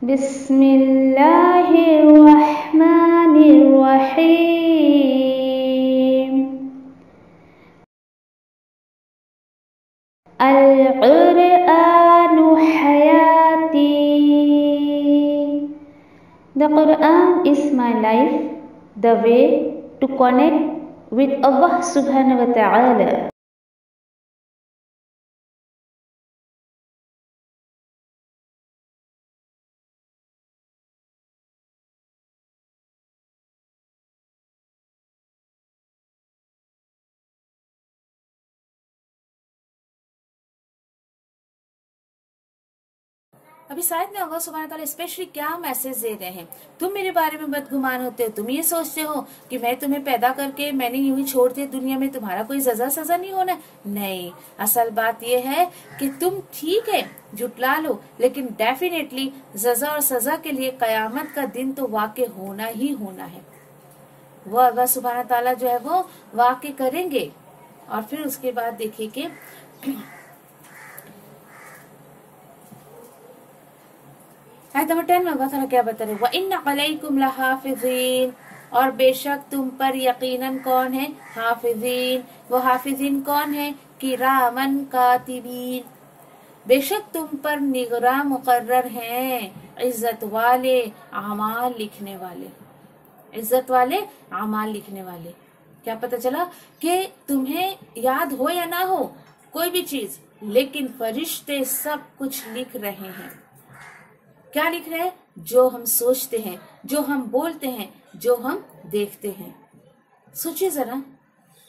बिस्मिल्लाहिर्रहमानिर्रहीम। अल-क़ुरआनु हयाती। The Quran is my life, the way to connect with Allah Subhanahu wa Ta'ala. अभी शायद में अल्लाह सुब्हानहू तआला स्पेशली क्या मैसेज दे रहे हैं। तुम मेरे बारे में बदगुमान होते हो, तुम ये सोचते हो कि मैं तुम्हें पैदा करके मैंने यूं ही छोड़ दिया दुनिया में, तुम्हारा कोई सजा नहीं होना। नहीं, असल बात यह है कि तुम ठीक है जुटला लो, लेकिन डेफिनेटली सजा और सजा के लिए कयामत का दिन तो वाक़ई होना ही होना है। वो अल्लाह सुब्हानहू तआला जो है वो वाक़ई करेंगे। और फिर उसके बाद देखिए कि आयत नंबर 10 में अल्लाह ताला क्या बता रहे हैं, व इन्ना अलैकुम लहाफिज़ीन, और बेशक तुम पर यकीनन कौन है, हाफिज़ीन। वो हाफिज़ीन कौन है, किरामन कातिबीन, बेशक तुम पर निगरां मुकर्रर हैं, इज्जत वाले अमाल लिखने वाले, इज्जत वाले अमाल लिखने वाले। क्या पता चला कि तुम्हें याद हो या ना हो कोई भी चीज, लेकिन फरिश्ते सब कुछ लिख रहे हैं। क्या लिख रहे हैं, जो हम सोचते हैं, जो हम बोलते हैं, जो हम देखते हैं। सोचिए जरा,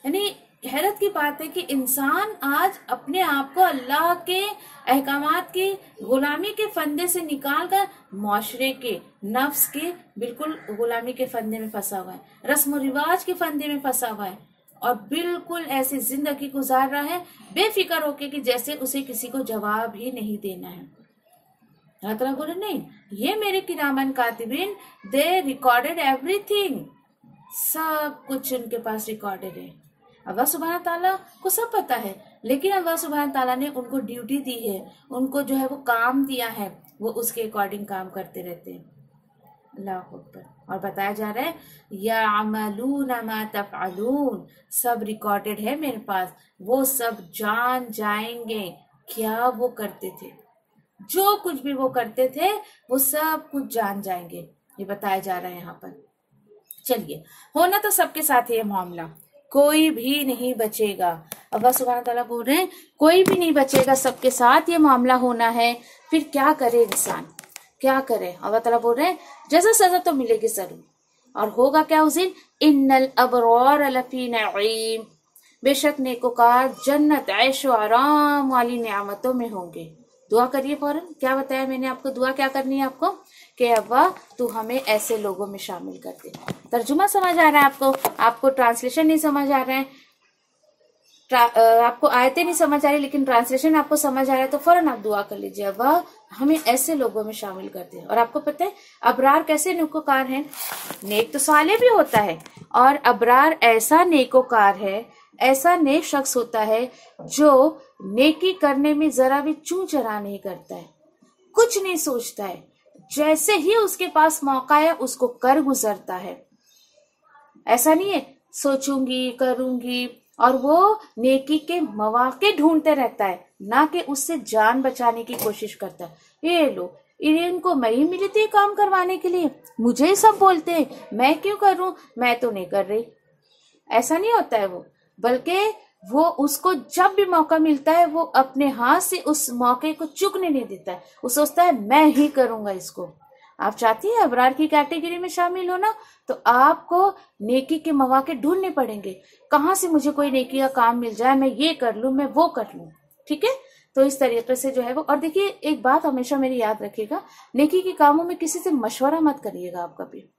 यानी हैरत की बात है कि इंसान आज अपने आप को अल्लाह के अहकामात की गुलामी के फंदे से निकालकर माशरे के, नफ्स के बिल्कुल गुलामी के फंदे में फंसा हुआ है, रस्म रिवाज के फंदे में फंसा हुआ है, और बिल्कुल ऐसी जिंदगी गुजार रहा है बेफिक्र होके कि जैसे उसे किसी को जवाब ही नहीं देना है। अल्लाह ताला बोले नहीं, ये मेरे किरामन कातिबीन, दे रिकॉर्डेड एवरीथिंग, सब कुछ उनके पास रिकॉर्डेड है। अल्लाह सुब्हानहू तआला को सब पता है, लेकिन अल्लाह सुब्हानहू तआला ने उनको ड्यूटी दी है, उनको जो है वो काम दिया है, वो उसके अकॉर्डिंग काम करते रहते हैं। अल्लाह अकबर। और बताया जा रहा है याअमलून मा तफअलून, सब रिकॉर्डेड है मेरे पास, वो सब जान जाएंगे क्या वो करते थे, जो कुछ भी वो करते थे वो सब कुछ जान जाएंगे, ये बताया जा रहा है यहाँ पर। चलिए, होना तो सबके साथ ये मामला, कोई भी नहीं बचेगा। अल्लाह सुब्हानहू तआला बोल रहे हैं कोई भी नहीं बचेगा, सबके साथ ये मामला होना है। फिर क्या करे इंसान, क्या करे? अल्लाह ताला बोल रहे हैं जैसा सजा तो मिलेगी जरूर, और होगा क्या उस दिन, इन्नल अबरार लफी नईम, बेशक नेकोकार जन्नत ऐशो आराम वाली नियामतों में होंगे। दुआ करिए फौरन। क्या बताया मैंने आपको, दुआ क्या करनी है आपको, कि अब्बा तू हमें ऐसे लोगों में शामिल कर दे। तर्जुमा समझ आ रहा है आपको, आपको ट्रांसलेशन नहीं समझ आ रहा है, आपको आयतें नहीं समझ आ रही, लेकिन ट्रांसलेशन आपको समझ आ रहा है, तो फौरन आप दुआ कर लीजिए, अब्बा हमें ऐसे लोगों में शामिल कर दे। और आपको पता है अबरार कैसे नेकोकार हैं, नेक तो साले भी होता है, और अबरार ऐसा नेकोकार है, ऐसा नेक शख्स होता है जो नेकी करने में जरा भी चूं चरा नहीं करता है, कुछ नहीं सोचता है, जैसे ही उसके पास मौका है उसको कर गुजरता है। ऐसा नहीं है सोचूंगी करूंगी, और वो नेकी के मौके ढूंढते रहता है, ना कि उससे जान बचाने की कोशिश करता है। ये लो, इनको मैं ही मिली थी काम करवाने के लिए, मुझे ही सब बोलते हैं, मैं क्यों करूं, मैं तो नहीं कर रही। ऐसा नहीं होता है वो, बल्कि वो उसको जब भी मौका मिलता है वो अपने हाथ से उस मौके को चुकने नहीं देता है, वो सोचता है मैं ही करूंगा इसको। आप चाहती हैं अबरार की कैटेगरी में शामिल होना, तो आपको नेकी के मौके ढूंढने पड़ेंगे, कहाँ से मुझे कोई नेकी का काम मिल जाए, मैं ये कर लूं, मैं वो कर लूं। ठीक है, तो इस तरीके से जो है वो। और देखिए एक बात हमेशा मेरी याद रखिएगा, नेकी के कामों में किसी से मशवरा मत करिएगा आप कभी,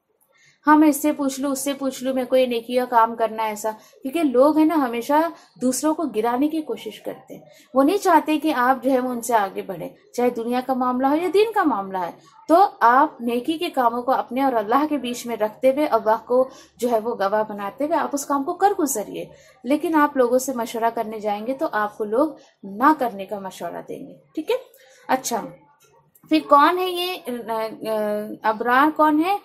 हाँ मैं इससे पूछ लूं उससे पूछ लूं, मेरे को ये नेकी का काम करना है ऐसा, क्योंकि लोग है ना हमेशा दूसरों को गिराने की कोशिश करते हैं, वो नहीं चाहते कि आप जो है वो उनसे आगे बढ़े, चाहे दुनिया का मामला हो या दीन का मामला है। तो आप नेकी के कामों को अपने और अल्लाह के बीच में रखते हुए, अल्लाह को जो है वो गवाह बनाते हुए आप उस काम को कर गुजरिए। लेकिन आप लोगों से मशवरा करने जाएंगे तो आपको लोग ना करने का मशवरा देंगे। ठीक है, अच्छा फिर कौन है ये अबरार कौन है,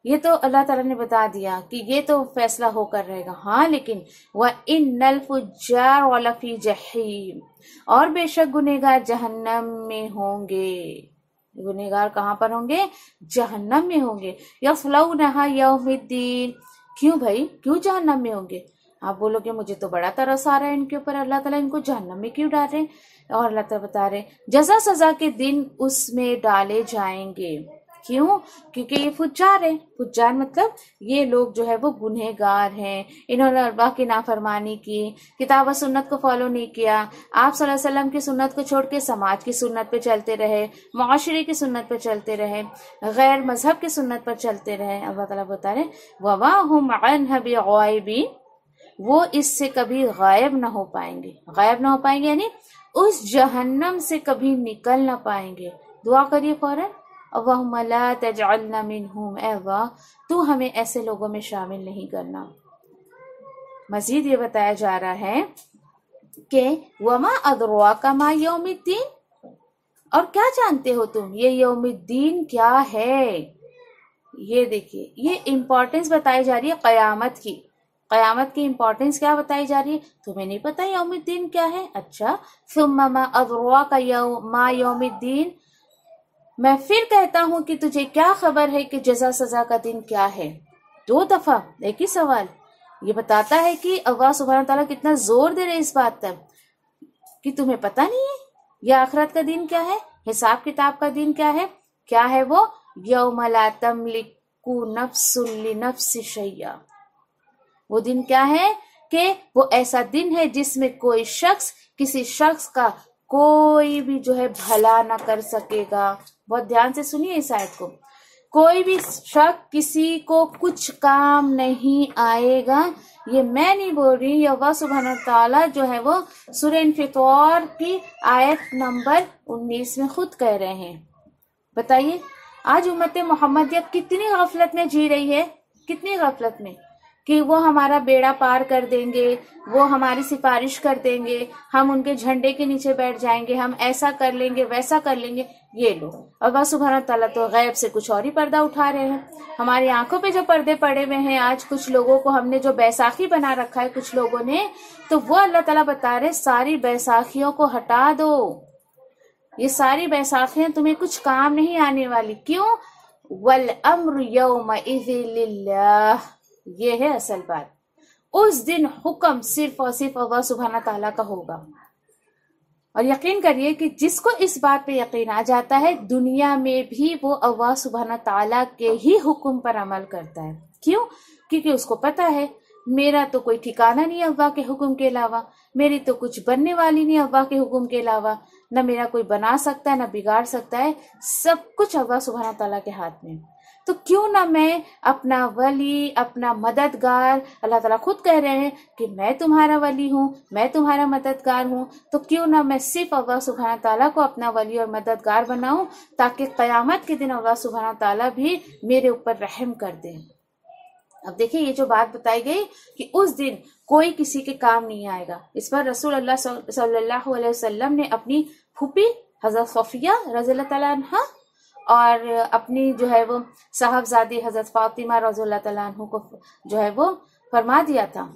ये तो अल्लाह ताला ने बता दिया कि ये तो फैसला होकर रहेगा। हाँ, लेकिन वह इन्नल फुज्जार वलफी जहीम, और बेशक गुनहगार जहन्नम में होंगे। गुनहगार कहाँ पर होंगे? जहन्नम में होंगे। यस्लौनहा यौमिद्दीन, क्यों भाई, क्यों जहन्नम में होंगे? आप बोलोगे मुझे तो बड़ा तरस आ रहा है इनके ऊपर, अल्लाह ताला इनको जहन्नम में क्यों डाल रहे? और अल्लाह ताला बता रहे जजा सजा के दिन उसमें डाले जाएंगे। क्यों? क्योंकि ये फुज्जार है। फुज्जार मतलब ये लोग जो है वो गुनहगार हैं, इन्होंने अल्लाह की नाफरमानी की, किताब और सुन्नत को फॉलो नहीं किया, आप सल्लल्लाहु अलैहि वसल्लम की सुन्नत को छोड़ के समाज की सुन्नत पे चलते रहे, मुआशरे की सुन्नत पे चलते रहे, गैर मजहब की सुन्नत पर चलते रहे। अल्लाह ताला बता रहे वमा हुम अन्हा बिगाइबिन, वो इससे कभी गायब ना हो पाएंगे। गायब ना हो पाएंगे यानी उस जहन्नम से कभी निकल ना पाएंगे। दुआ करिए फौरन, अल्लाहुम्मा ला तजअलना मिनहुम, ऐ अल्लाह तू हमें ऐसे लोगों में शामिल नहीं करना। मजीद ये बताया जा रहा है कि वमा अदराका मा यौमिद्दीन, और क्या जानते हो तुम ये यौमिद्दीन क्या है? ये देखिए, ये इम्पोर्टेंस बताई जा रही है कयामत की। कयामत की इम्पोर्टेंस क्या बताई जा रही है? तुम्हें नहीं पता यौमिद्दीन क्या है? अच्छा, सुम्मा मा अदराका मा यौमिद्दीन, मैं फिर कहता हूं कि तुझे क्या खबर है कि जजा सजा का दिन क्या है? 2 दफा एक ही सवाल। ये बताता है कि अल्लाह सुब्हानहू तआला कितना जोर दे रहे इस बात पर कि तुम्हें पता नहीं है यह आखिरत का दिन क्या है, हिसाब किताब का दिन क्या है। क्या है वो? यौम ला तमलिकु नफ्सुन लिनफ्सिन शैया, वो दिन क्या है कि वो ऐसा दिन है जिसमें कोई शख्स किसी शख्स का कोई भी जो है भला ना कर सकेगा। बहुत ध्यान से सुनिए इस आयत को। कोई भी शख्स किसी को कुछ काम नहीं आएगा। ये मैं नहीं बोल रही, ये अल्लाह सुब्हानहू तआला जो है वो सूरह इंफितार की आयत नंबर 19 में खुद कह रहे हैं। बताइए आज उम्मत मोहम्मदिया कितनी गफलत में जी रही है, कितनी गफलत में, कि वो हमारा बेड़ा पार कर देंगे, वो हमारी सिफारिश कर देंगे, हम उनके झंडे के नीचे बैठ जाएंगे, हम ऐसा कर लेंगे वैसा कर लेंगे। ये लोग अल्लाह सुब्हानहू तआला तो गैब से कुछ और ही पर्दा उठा रहे हैं। हमारी आंखों पे जो पर्दे पड़े हुए हैं आज, कुछ लोगों को हमने जो बैसाखी बना रखा है कुछ लोगों ने, तो वो अल्लाह ताला बता रहे सारी बैसाखियों को हटा दो। ये सारी बैसाखियां तुम्हें कुछ काम नहीं आने वाली। क्यों? वल अम्रु यौमइज़िन लिल्लाह, ये है असल बात। उस दिन हुक्म सिर्फ और सिर्फ अल्लाह सुब्हानहू तआला का होगा। और यकीन करिए कि जिसको इस बात पे यकीन आ जाता है, दुनिया में भी वो अल्लाह सुब्हानहू तआला के ही हुक्म पर अमल करता है। क्यों? क्योंकि उसको पता है मेरा तो कोई ठिकाना नहीं अल्लाह के हुक्म के अलावा, मेरी तो कुछ बनने वाली नहीं अल्लाह के हुक्म के अलावा, न मेरा कोई बना सकता है न बिगाड़ सकता है, सब कुछ अल्लाह सुब्हानहू तआला के हाथ में। तो क्यों ना मैं अपना वली, अपना मददगार, अल्लाह ताला खुद कह रहे हैं कि मैं तुम्हारा वली हूँ, मैं तुम्हारा मददगार हूँ, तो क्यों ना मैं सिर्फ अल्लाह सुब्हानहू तआला को अपना वली और मददगार बनाऊं, ताकि क़यामत के दिन अल्लाह सुब्हानहू तआला भी मेरे ऊपर रहम कर दे। अब देखिए ये जो बात बताई गई कि उस दिन कोई किसी के काम नहीं आएगा, इस पर रसूल अल्लाह सल्लल्लाहु अलैहि वसल्लम ने अपनी फूफी हज़रत सफिया रज़ियल्लाहु तआला अन्हा और अपनी जो है वो साहबजादी हजरत फातिमा रज़ियल्लाहु तआला अन्हा को जो है वो फरमा दिया था,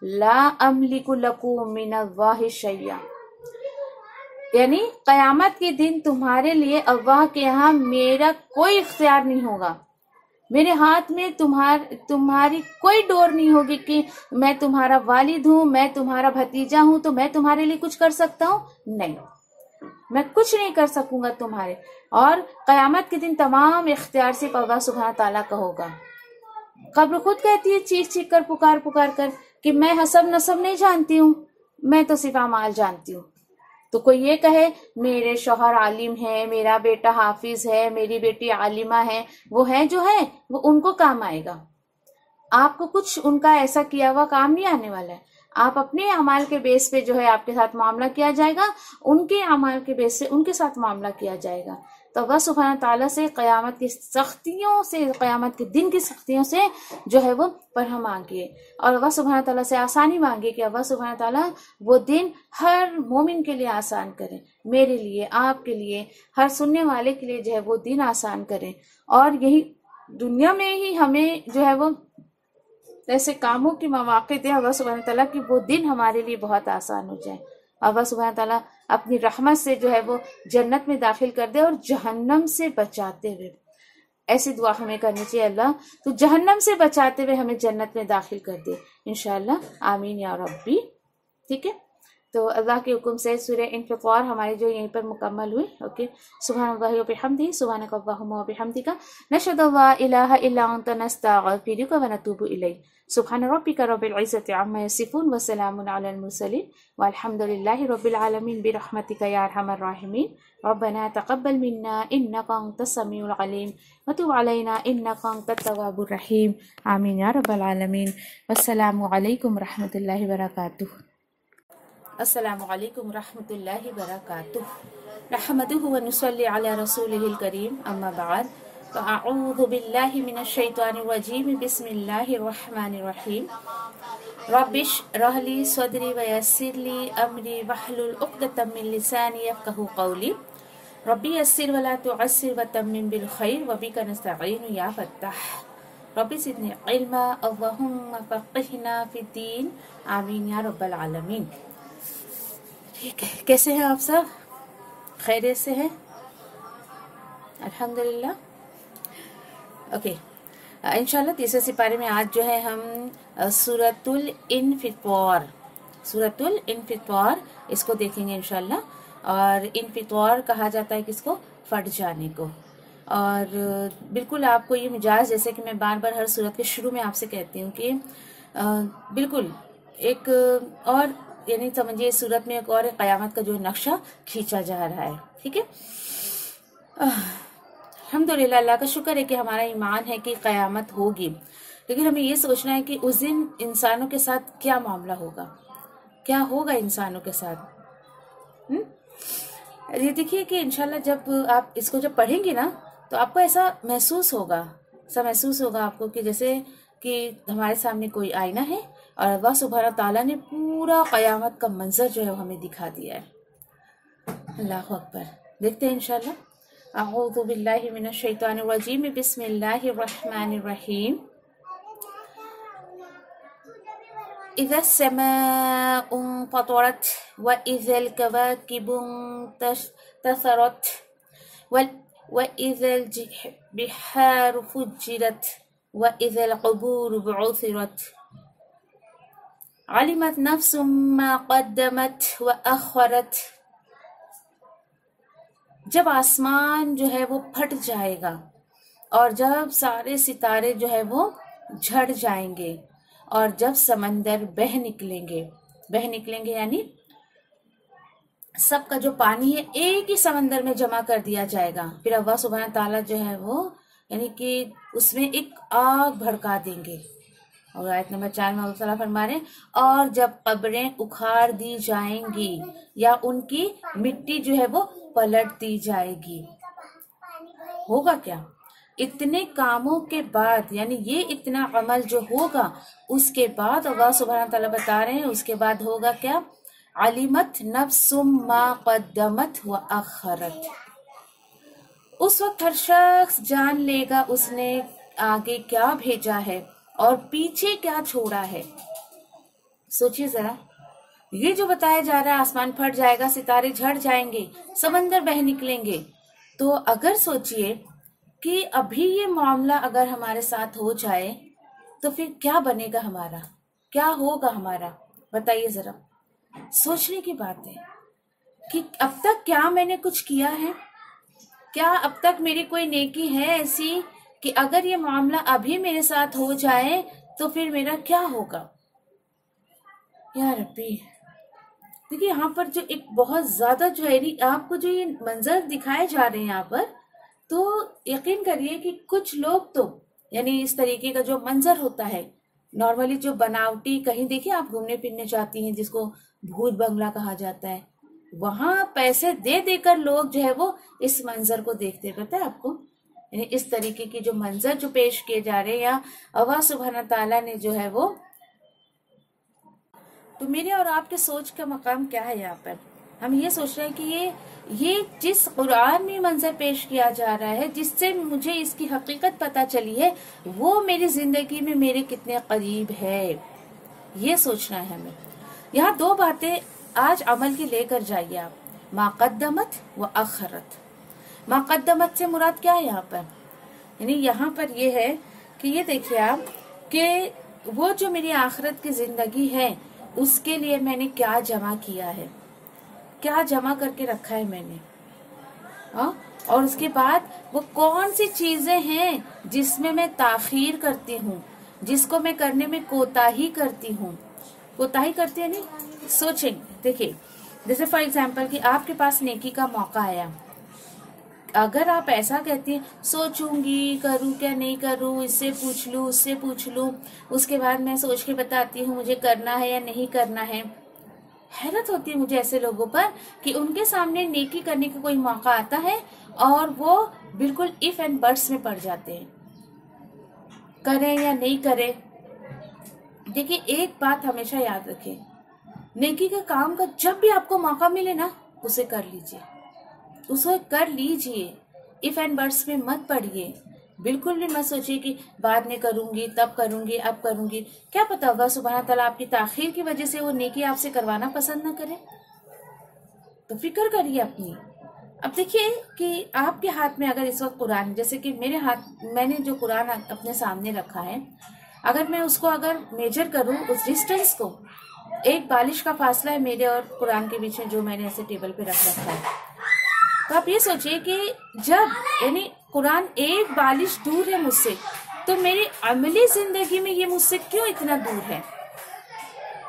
ला अमलिकु लकुम मिनल्लाहि शैया, यानी कयामत के दिन तुम्हारे लिए अल्लाह के यहाँ मेरा कोई इख्तियार नहीं होगा, मेरे हाथ में तुम्हारी कोई डोर नहीं होगी कि मैं तुम्हारा वालिद हूँ, मैं तुम्हारा भतीजा हूँ तो मैं तुम्हारे लिए कुछ कर सकता हूँ। नहीं, मैं कुछ नहीं कर सकूंगा तुम्हारे। और कयामत के दिन तमाम इख्तियार सिर्फ अल्लाह सुब्हानहू तआला का होगा। कब्र खुद कहती है चीख चीख कर, पुकार पुकार कर कि मैं हसब नसब नहीं जानती हूँ, मैं तो सिर्फ अमाल जानती हूँ। तो कोई ये कहे मेरे शौहर आलिम है, मेरा बेटा हाफिज है, मेरी बेटी आलिमा है, वो है जो है वो उनको काम आएगा। आपको कुछ उनका ऐसा किया हुआ काम नहीं आने वाला है। आप अपने अमाल के बेस पे जो है आपके साथ मामला किया जाएगा, उनके अमाल के बेस से उनके साथ मामला किया जाएगा। तो अल्लाह सुब्हान ताला से क़यामत की सख्तियों से, क़यामत के दिन की सख्तियों से जो है वो पनाह मांगिए और अल्लाह सुब्हान ताला से आसानी मांगिए कि अल्लाह सुब्हान ताला वो दिन हर मोमिन के लिए आसान करें, मेरे लिए, आपके लिए, हर सुनने वाले के लिए जो है वो दिन आसान करें। और यही दुनिया में ही हमें जो है वो ऐसे कामों की मौक़े दे अल्लाह सुब्हान ताला कि वो दिन हमारे लिए बहुत आसान हो जाए। अल्लाह सुब्हान ताला अपनी रहमत से जो है वो जन्नत में दाखिल कर दे और जहन्नम से बचाते हुए, ऐसी दुआ हमें करनी चाहिए, अल्लाह तो जहन्नम से बचाते हुए हमें जन्नत में दाखिल कर दे इंशाअल्लाह, आमीन या रब्बी। ठीक है, तो अल्लाह के हुक्म से सूरह इन्फितार हमारी जो यहीं पर मुकम्मल हुई। ओके, सुब्हानल्लाहि व बिहम्दिही, सुब्हानक अल्लाहुम्मा व बिहम्दिका, नशहदु अल्ला इलाहा इल्ला अंता, नस्तगफिरुका व नतूबु इलैक। सुब्हान रब्बिका रब्बिल इज्जति अम्मा यसिफून व सलामुन अलल मुरसलीन वल्हम्दुलिल्लाहि रब्बिल आलमीन बिरहमतिका या अरहमर राहिमीन। रब्बना तक़ब्बल मिन्ना इन्नका अंतस समीउल अलीम व तुब अलैना इन्नका अंतत तव्वाबुर रहीम। आमीन या रब्बल आलमीन। वस्सलामु अलैकुम रहमतुल्लाहि व बरकातुहू। अस्सलामु अलैकुम रहमतुल्लाहि व बरकातुहू। नहमदुहु व नुसल्ली अला रसूलिहिल करीम, अम्मा बाद। अऊज़ु बिल्लाहि मिनश शैतानिर रजीम, बिस्मिल्लाहिर रहमानिर रहीम। रब्बिश रहली सदरी व यस्सिरली अमरी वहलुल उक़दतम मिन लिसानी यफ़क़हू क़ौली। रब्बी यस्सिर वला तुअस्सिर व तम्मिम बिल खैर व बिका नस्तईनु या फत्ताह। रब्बी ज़िदनी इल्मा, अल्लाहुम्मा फ़क़्हिना फ़िद्दीन, आमीन या रब्बल आलमीन। ठीक है, कैसे हैं आप सब? खैरियत से हैं? अल्हम्दुलिल्लाह। ओके, इंशाल्लाह तीसरे सिपारे में आज जो है हम सूरतुल इन्फितार इसको देखेंगे इंशाल्लाह। और इन्फितार कहा जाता है किसको? फट जाने को। और बिल्कुल आपको ये मिजाज, जैसे कि मैं बार बार हर सूरत के शुरू में आपसे कहती हूँ कि बिल्कुल एक और यानी समझिए सूरत में एक और क़यामत का जो नक्शा खींचा जा रहा है। ठीक है, अल्हम्दुलिल्लाह, अल्लाह का शुक्र है कि हमारा ईमान है कि क़यामत होगी, लेकिन हमें ये सोचना है कि उस दिन इंसानों के साथ क्या मामला होगा, क्या होगा इंसानों के साथ। ये देखिए कि इंशाल्लाह जब आप इसको जब पढ़ेंगे ना तो आपको ऐसा महसूस होगा आपको कि जैसे कि हमारे सामने कोई आईना है और अल्लाह सुब्हानहू ताला ने पूरा क़यामत का मंजर जो है हमें दिखा दिया है। अल्लाहु अकबर। देखते हैं इंशाल्लाह। अऊज़ु बिल्लाहि मिनश शैतानिर रजीम, बिस्मिल्लाहिर रहमानिर रहीम। इज़ा समाउ फ़तरत व इज़ल कवाकिबु तसरत व इज़ल बिहारु फुज्जिरत व इज़ल क़ुबूरु बुअसिरत अलिमत नफ्सुम मा क़द्दमत व अख़रत। जब आसमान जो है वो फट जाएगा और जब सारे सितारे जो है वो झड़ जाएंगे और जब समंदर बह निकलेंगे यानी सबका जो पानी है एक ही समंदर में जमा कर दिया जाएगा। फिर अल्लाह सुब्हान ताला जो है वो यानी कि उसमें एक आग भड़का देंगे। और आयत नंबर 4 में अल्लाह ताला फरमा रहे हैं, और जब कब्रें उखाड़ दी जाएंगी या उनकी मिट्टी जो है वो पलट दी जाएगी, होगा क्या? इतने कामों के बाद, यानी ये इतना अमल जो होगा उसके बाद अल्लाह सुब्हान ताला बता रहे हैं उसके बाद होगा क्या? अलिमत नफ्सुम मा क़द्दमत व अख़रत। उस वक्त हर शख्स जान लेगा उसने आगे क्या भेजा है और पीछे क्या छोड़ा है। सोचिए जरा, ये जो बताया जा रहा है आसमान फट जाएगा, सितारे झड़ जाएंगे, समंदर बह निकलेंगे, तो अगर सोचिए कि अभी ये मामला अगर हमारे साथ हो जाए तो फिर क्या बनेगा हमारा, क्या होगा हमारा? बताइए जरा। सोचने की बात है कि अब तक क्या मैंने कुछ किया है, क्या अब तक मेरी कोई नेकी है ऐसी कि अगर ये मामला अभी मेरे साथ हो जाए तो फिर मेरा क्या होगा? या रब्बी, देखिए यहाँ पर जो एक बहुत ज्यादा जो है आपको जो ये मंजर दिखाए जा रहे हैं यहाँ पर, तो यकीन करिए कि कुछ लोग तो यानी इस तरीके का जो मंजर होता है नॉर्मली जो बनावटी, कहीं देखिए आप घूमने फिरने जाती हैं जिसको भूत बंगला कहा जाता है, वहां पैसे दे देकर लोग जो है वो इस मंजर को देखते हैं, पता है आपको। यानी इस तरीके की जो मंजर जो पेश किए जा रहे हैं या अल्लाह सुब्हान ताला ने जो है वो, तो मेरे और आपके सोच का मकाम क्या है यहाँ पर। हम ये सोच रहे हैं कि ये जिस कुरान में मंजर पेश किया जा रहा है, जिससे मुझे इसकी हकीकत पता चली है, वो मेरी जिंदगी में मेरे कितने करीब है, ये सोचना है हमें। यहाँ दो बातें आज अमल की लेकर जाइए आप, माक़द्दमत व अखरत। माक़द्दमत से मुराद क्या है यहाँ पर, यानी यहाँ पर ये है कि ये देखिए आप कि वो जो मेरी आखिरत की जिंदगी है उसके लिए मैंने क्या जमा किया है, क्या जमा करके रखा है मैंने, और उसके बाद वो कौन सी चीजें हैं जिसमें मैं ताखीर करती हूँ, जिसको मैं करने में कोताही करती हूँ। कोताही करती है नहीं, सोचें, देखिए जैसे फॉर एग्जाम्पल कि आपके पास नेकी का मौका आया, अगर आप ऐसा कहती हैं सोचूंगी करूं क्या नहीं करूं, इससे पूछ लूं उससे पूछ लूं, उसके बाद मैं सोच के बताती हूँ मुझे करना है या नहीं करना है। हैरत होती है मुझे ऐसे लोगों पर कि उनके सामने नेकी करने का कोई मौका आता है और वो बिल्कुल इफ एंड बट्स में पड़ जाते हैं, करें या नहीं करें। देखिए एक बात हमेशा याद रखें, नेकी के काम का जब भी आपको मौका मिले ना उसे कर लीजिए, उसे कर लीजिए, इफ एंड बट्स में मत पड़िए। बिल्कुल भी मत सोचिए कि बाद में करूंगी तब करूंगी अब करूंगी, क्या पता अल्लाह सुब्हान ताला आपकी ताखीर की वजह से वो नेकी आपसे करवाना पसंद ना करे, तो फिक्र करिए अपनी। अब देखिए कि आपके हाथ में अगर इस वक्त कुरान, जैसे कि मेरे हाथ, मैंने जो कुरान अपने सामने रखा है, अगर मैं उसको अगर मेजर करूं उस डिस्टेंस को, एक बालिश का फासला है मेरे और कुरान के बीच में जो मैंने ऐसे टेबल पे रख रखा है, तो आप ये सोचिए कि जब यानी कुरान एक बालिश दूर है मुझसे, तो मेरी अमली जिंदगी में ये मुझसे क्यों इतना दूर है,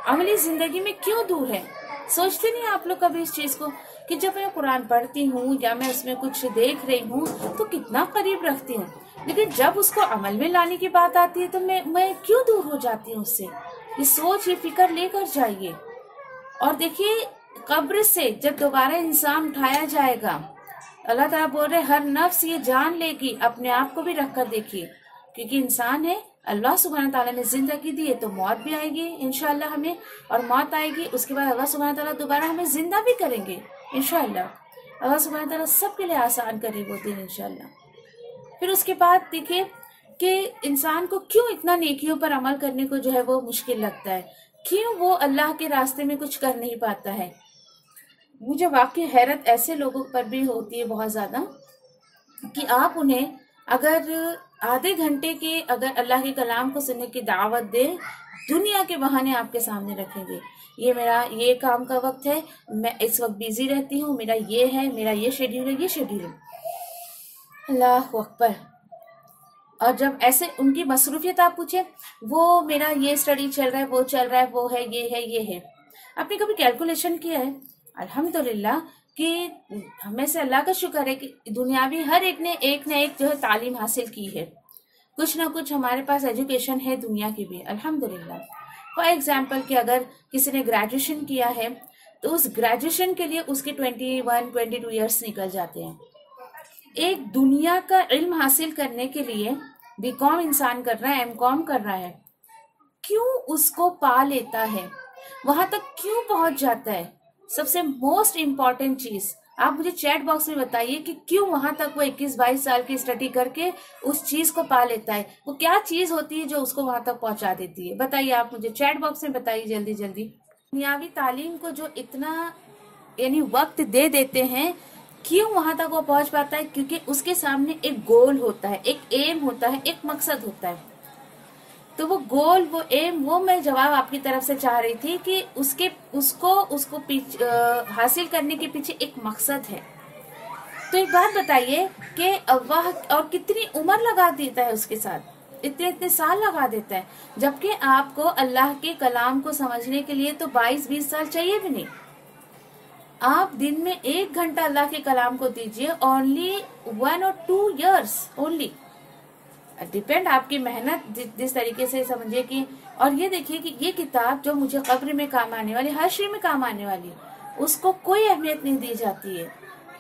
अमली जिंदगी में क्यों दूर है। सोचते नहीं आप लोग कभी इस चीज को कि जब मैं कुरान पढ़ती हूँ या मैं उसमें कुछ देख रही हूँ तो कितना करीब रखती हूँ, लेकिन जब उसको अमल में लाने की बात आती है तो मैं क्यों दूर हो जाती हूँ उससे। ये सोच, ये फिक्र लेकर जाइए। और देखिए कब्र से जब दोबारा इंसान उठाया जाएगा, अल्लाह ताला बोल रहे हर नफ्स ये जान लेगी, अपने आप को भी रख कर देखिए, क्योंकि इंसान है, अल्लाह सुब्हान ताला ने जिंदगी दी है तो मौत भी आएगी इंशाअल्लाह हमें, और मौत आएगी उसके बाद अल्लाह सुब्हान ताला दोबारा हमें जिंदा भी करेंगे इंशाअल्लाह। अल्लाह सुब्हान ताला सबके लिए आसान करे वो दिन इंशाअल्लाह। फिर उसके बाद देखिए कि इंसान को क्यों इतना नेकियों पर अमल करने को जो है वो मुश्किल लगता है, क्यों वो अल्लाह के रास्ते में कुछ कर नहीं पाता है। मुझे वाकई हैरत ऐसे लोगों पर भी होती है बहुत ज्यादा कि आप उन्हें अगर आधे घंटे के अगर अल्लाह के कलाम को सुनने की दावत दें, दुनिया के बहाने आपके सामने रखेंगे, ये मेरा ये काम का वक्त है, मैं इस वक्त बिजी रहती हूँ, मेरा ये है, मेरा ये शेड्यूल है, ये शेड्यूल है, अल्लाह अकबर। और जब ऐसे उनकी मसरूफियत आप पूछे, वो मेरा ये स्टडी चल रहा है, वो चल रहा है, वो है, ये है, ये है। आपने कभी कैलकुलेशन किया है? अल्हम्दुलिल्लाह कि हमें से अल्लाह का शुक्र है कि दुनियावी हर एक ने एक न एक जो है तालीम हासिल की है, कुछ ना कुछ हमारे पास एजुकेशन है दुनिया की भी, अल्हम्दुलिल्लाह। फॉर एग्जाम्पल कि अगर किसी ने ग्रेजुएशन किया है तो उस ग्रेजुएशन के लिए उसके 21-22 ईयर्स निकल जाते हैं। एक दुनिया का इल्म हासिल करने के लिए बीकॉम इंसान कर रहा है, एमकॉम कर रहा है, क्यों उसको पा लेता है, वहां तक क्यों पहुंच जाता है। सबसे मोस्ट इम्पॉर्टेंट चीज आप मुझे चैट बॉक्स में बताइए कि क्यों वहां तक वो 21-22 साल की स्टडी करके उस चीज को पा लेता है। वो क्या चीज होती है जो उसको वहां तक पहुंचा देती है, बताइए आप मुझे चैट बॉक्स में बताइए जल्दी जल्दी। दुनियावी तालीम को जो इतना यानी वक्त दे देते हैं, क्यों वहां तक वो पहुंच पाता है? क्योंकि उसके सामने एक गोल होता है, एक एम होता है, एक मकसद होता है। तो वो गोल, वो एम, वो मैं जवाब आपकी तरफ से चाह रही थी कि उसको हासिल करने के पीछे एक मकसद है। तो एक बात बताइए कि अल्लाह और कितनी उम्र लगा देता है उसके साथ, इतने इतने साल लगा देता है, जबकि आपको अल्लाह के कलाम को समझने के लिए तो 22-20 साल चाहिए भी नहीं। आप दिन में 1 घंटा अल्लाह के कलाम को दीजिए, only 1 or 2 years only. Depend आपकी मेहनत जिस तरीके से समझिए कि, और ये देखिए कि ये किताब जो मुझे कब्र में काम आने वाली, हर शे में काम आने वाली, उसको कोई अहमियत नहीं दी जाती है।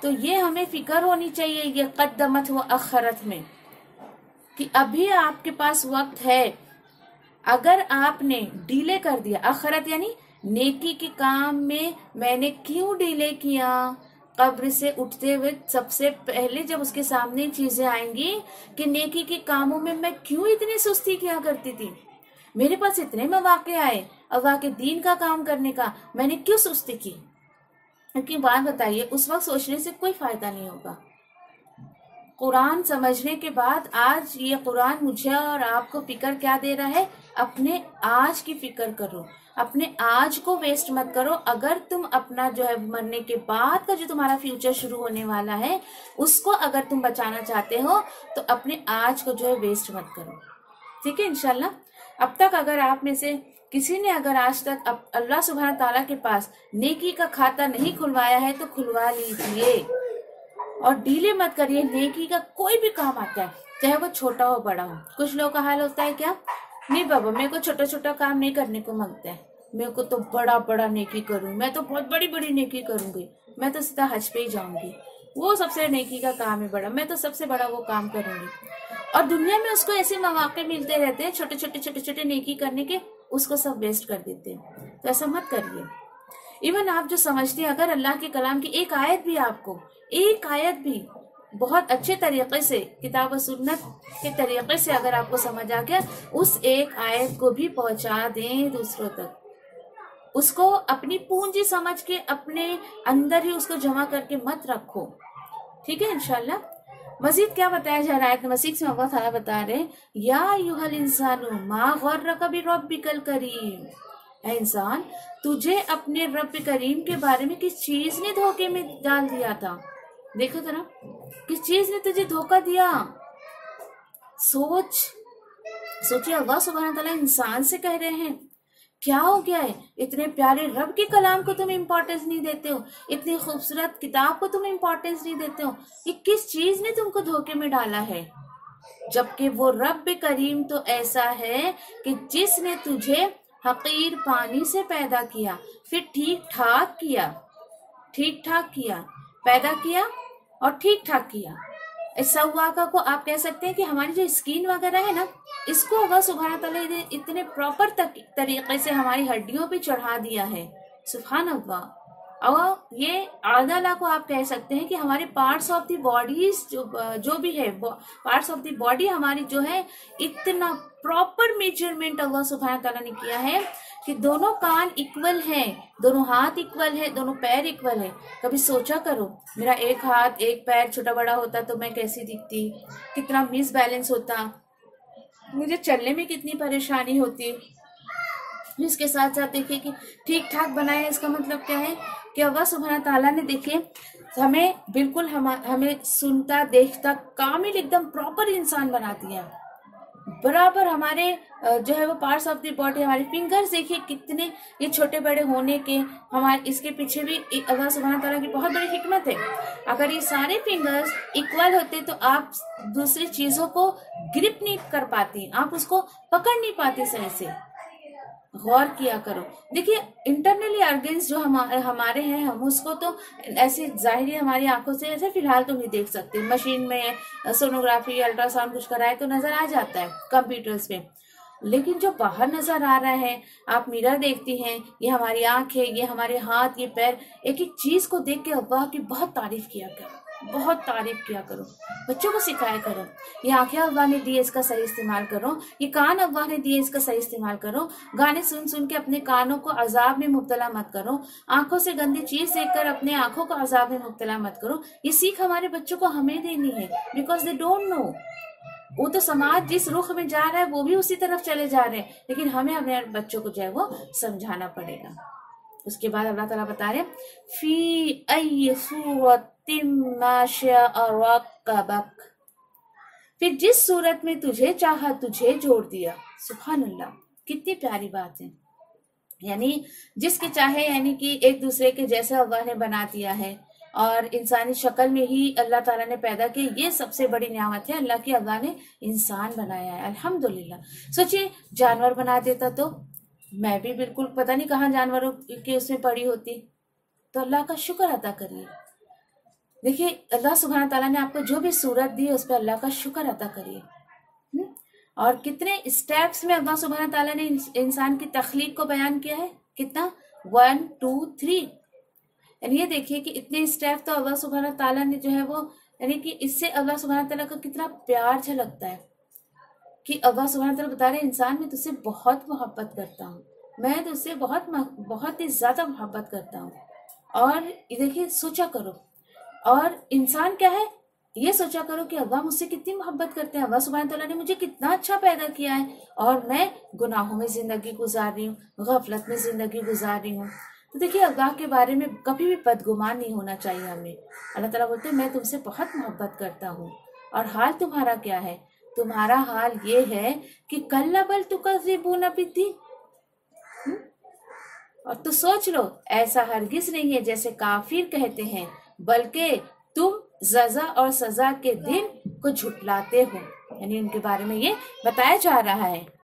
तो ये हमें फिक्र होनी चाहिए ये कद्दमत व अखरत में, कि अभी आपके पास वक्त है। अगर आपने डिले कर दिया, अखरत यानी नेकी के काम में मैंने क्यों डिले किया, कब्र से उठते हुए सबसे पहले जब उसके सामने चीजें आएंगी कि नेकी के कामों में मैं क्यों इतनी सुस्ती किया करती थी, मेरे पास इतने मौके आए अल्लाह के दीन का काम करने का, मैंने क्यों सुस्ती की। क्योंकि बात बताइए, उस वक्त सोचने से कोई फायदा नहीं होगा। कुरान समझने के बाद आज ये कुरान मुझे और आपको फिक्र क्या दे रहा है, अपने आज की फिक्र करो, अपने आज को वेस्ट मत करो। अगर तुम अपना जो है मरने के बाद का जो तुम्हारा फ्यूचर शुरू होने वाला है उसको अगर तुम बचाना चाहते हो तो अपने आज को जो है वेस्ट मत करो, ठीक है इंशाल्लाह। अब तक अगर आप में से किसी ने अगर आज तक अल्लाह सुब्हान ताला के पास नेकी का खाता नहीं खुलवाया है तो खुलवा लीजिए और डीले मत करिए। नेकी का कोई भी काम आता है, चाहे वो छोटा हो बड़ा हो। कुछ लोगों का हाल होता है क्या, नहीं बाबा मेरे को छोटा छोटा काम नहीं करने को मांगता है, मेरे को तो बड़ा बड़ा नेकी करूं, मैं तो बहुत बड़ी बड़ी नेकी करूंगी, मैं तो सीधा हज पे ही जाऊंगी, वो सबसे नेकी का काम है बड़ा, मैं तो सबसे बड़ा वो काम करूंगी। और दुनिया में उसको ऐसे मौके मिलते रहते हैं छोटे छोटे नेकी करने के, उसको सब वेस्ट कर देते हैं। तो ऐसा मत करिए। इवन आप जो समझते हैं, अगर अल्लाह के कलाम की एक आयत भी आपको, एक आयत भी बहुत अच्छे तरीके से किताब और सुन्नत के तरीके से अगर आपको समझ आ गया, उस एक आयत को भी पहुंचा दें दूसरों तक। उसको अपनी पूंजी समझ के अपने अंदर ही उसको जमा करके मत रखो, ठीक है इंशाल्लाह। मजीद क्या बताया जा रहा है, आयत नंबर 6 में अल्लाह ताला बता रहे हैं, या अय्युहल इंसानु मा गर्रका बिरब्बिकल करीम, ऐ इंसान तुझे अपने रब करीम के बारे में किस चीज ने धोखे में डाल दिया था। देखो जरा, किस चीज ने तुझे धोखा दिया। सोचिए अल्लाह सुब्हान तआला इंसान से कह रहे हैं, क्या हो गया है, इतने प्यारे रब के कलाम को तुम इम्पोर्टेंस नहीं देते हो, इतनी खूबसूरत किताब को तुम इम्पोर्टेंस नहीं देते हो, ये किस चीज ने तुमको धोखे में डाला है। जबकि वो रब करीम तो ऐसा है कि जिसने तुझे हकीर पानी से पैदा किया, फिर ठीक ठाक किया, पैदा किया और ठीक ठाक किया। सवाका को आप कह सकते हैं कि हमारी जो स्किन वगैरह है ना, इसको अल्लाह सुब्हान तआला ने इतने प्रॉपर तरीके से हमारी हड्डियों पे चढ़ा दिया है, सुभान अल्लाह। और ये आदला को आप कह सकते हैं कि हमारे पार्ट्स ऑफ द बॉडीज जो भी है, पार्ट्स ऑफ द बॉडी हमारी जो है, इतना प्रॉपर मेजरमेंट अल्लाह सुब्हान तआला ने किया है कि दोनों कान इक्वल हैं, दोनों हाथ इक्वल है, दोनों पैर इक्वल है। कभी सोचा करो, मेरा एक हाथ एक पैर छोटा बड़ा होता तो मैं कैसी दिखती, कितना मिस बैलेंस होता, मुझे चलने में कितनी परेशानी होती। इसके साथ साथ देखिए कि ठीक ठाक बनाया, इसका मतलब क्या है कि अल्लाह सुब्हान ताला ने देखिए हमें बिल्कुल हमें सुनता देखता कामिल एकदम प्रॉपर इंसान बना दिया। बराबर हमारे जो है वो पार्ट्स ऑफ द बॉडी, हमारे फिंगर्स देखिए कितने ये छोटे बड़े होने के, हमारे इसके पीछे भी अल्लाह सुब्हान ताला की बहुत बड़ी हिकमत है। अगर ये सारे फिंगर्स इक्वल होते तो आप दूसरी चीजों को ग्रिप नहीं कर पाती, आप उसको पकड़ नहीं पाती सही से। गौर किया करो, देखिए इंटरनली ऑर्गन्स जो हमारे हैं, हम उसको तो ऐसे जाहिर हमारी आंखों से ऐसे फिलहाल तो नहीं देख सकते। मशीन में सोनोग्राफी अल्ट्रासाउंड कुछ कराए तो नजर आ जाता है कंप्यूटर्स पे, लेकिन जो बाहर नजर आ रहा है, आप मिरर देखती हैं, ये हमारी आंख है, ये हमारे हाथ, ये पैर, एक एक चीज को देख के अल्लाह की बहुत तारीफ किया करो, बहुत तारीफ किया करो, बच्चों को सिखाया करो। ये आंखें अल्लाह ने दी, इसका सही इस्तेमाल करो, ये कान अल्लाह ने दिए, इसका सही इस्तेमाल करो। गाने सुन सुन के अपने कानों को अजाब में मुब्तला मत करो, आंखों से गंदी चीज देखकर अपने आंखों को अजाब में मुब्तला मत करो। ये सीख हमारे बच्चों को हमें देनी है, बिकॉज दे डोंट नो। वो तो समाज जिस रुख में जा रहा है वो भी उसी तरफ चले जा रहे हैं, लेकिन हमें अपने बच्चों को जो है वो समझाना पड़ेगा। उसके बाद अल्लाह ताला बता रहे फी अय्यि सूरतिम मा शाअ रक्कबक, फिर जिस सूरत में तुझे चाहा तुझे जोड़ दिया। सुभान अल्लाह, कितनी प्यारी बात है। यानी जिसके चाहे, यानी कि एक दूसरे के जैसे अल्लाह ने बना दिया है और इंसानी शक्ल में ही अल्लाह ताला ने पैदा किया। ये सबसे बड़ी नियामत है अल्लाह की, अल्लाह ने इंसान बनाया है, अल्हम्दुलिल्लाह। सोचिए जानवर बना देता तो मैं भी बिल्कुल पता नहीं कहाँ जानवरों की उसमें पड़ी होती। तो अल्लाह का शुक्र अदा करिए। देखिए अल्लाह सुब्हान ताला ने आपको जो भी सूरत दी है उस पर अल्लाह का शुक्र अदा करिए। और कितने स्टेप्स में अल्लाह सुब्हान ताला ने इंसान की तख्लीक को बयान किया है, कितना 1 2 3। यानी ये देखिए कि इतने स्टेप तो अल्लाह सुब्हान ताला ने जो है वो, यानी कि इससे अल्लाह सुब्हान ताला का कितना प्यार झलकता है कि अल्लाह सुब्हान ताला बता रहे इंसान मैं तुझसे बहुत मोहब्बत करता हूँ, मैं तुझसे बहुत ही ज्यादा मोहब्बत करता हूँ। और देखिए सोचा करो, और इंसान क्या है ये सोचा करो कि अल्लाह मुझसे कितनी मोहब्बत करते हैं, अल्लाह सुब्हान तआला ने मुझे कितना अच्छा पैदा किया है और मैं गुनाहों में जिंदगी गुजार रही हूँ, गफलत में जिंदगी गुजार रही हूँ। तो देखिए अल्लाह के बारे में कभी भी बदगुमान नहीं होना चाहिए हमें। अल्लाह ताला बोलते हैं मैं तुमसे बहुत मोहब्बत करता हूँ। और हाल तुम्हारा क्या है, तुम्हारा हाल ये है कि कल्ला बल तुकज़्ज़िबून बिद्दीन। और तो सोच लो ऐसा हरगिज नहीं है जैसे काफिर कहते हैं, बल्कि तुम जजा और सजा के दिन को झुटलाते हो। यानी उनके बारे में ये बताया जा रहा है।